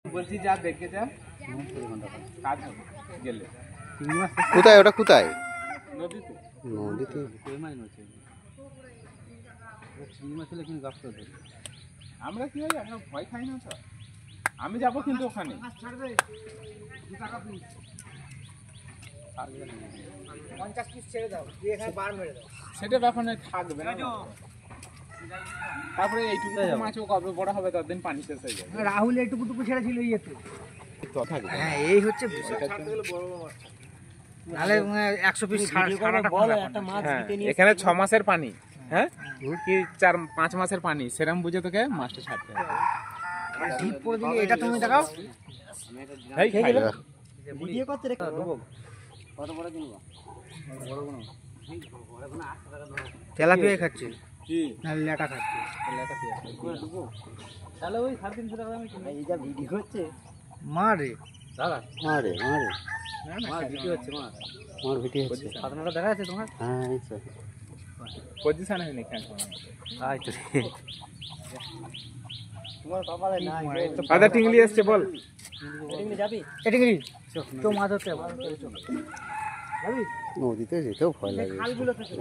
বলছি যা দেখে যা কাজ হবে গেলে। কোথায় ওটা কোথায়? নদীতে। নদীতে আমরা কি হয় আমরা ভয় খাই না তো। আমি যাবো কিন্তু ওখানে সেটা ব্যাপার না, থাকবে না। তারপরে এইটুকু মাছও কবে বড় হবে ততদিন পানি শেষ হয়ে যাবে। রাহুল এইটুকু ছেড়ে ছিল ইয়েতে। থাকবে হ্যাঁ এই হচ্ছে নাহলে 100 পিস এখানে 6 মাসের পানি, হ্যাঁ কি 4-5 মাসের পানি, সেরকম বুঝে তোকে মাছটা ছাড়তে হবে। ডিপ করে দিলে এটা তুমি দেখাও। এই খাই না। ভিডিও করতে রে কত বড় কিনবো? তেলাপিয়া খাচ্ছে কি না লেটা খাচ্ছে? লেটা কি আছে তাহলে ওই 350 টাকা আমি কিনি। এই যা ভিডিও হচ্ছে মা রে দাদা মারে মারে না না ভিডিও হচ্ছে মা আমার ভিডিও হচ্ছে। আপনারা দেখা আছে তোমার? হ্যাঁ এই তো পজিশন है नहीं क्या আই তো তোমার কপালে নাই আদা টিংলি আসছে বল। এটিংলি যাবি? এটিংলি তো মাছ হচ্ছে যাবি? নদীতে যেতেও ভয় লাগে। খালগুলো থেকে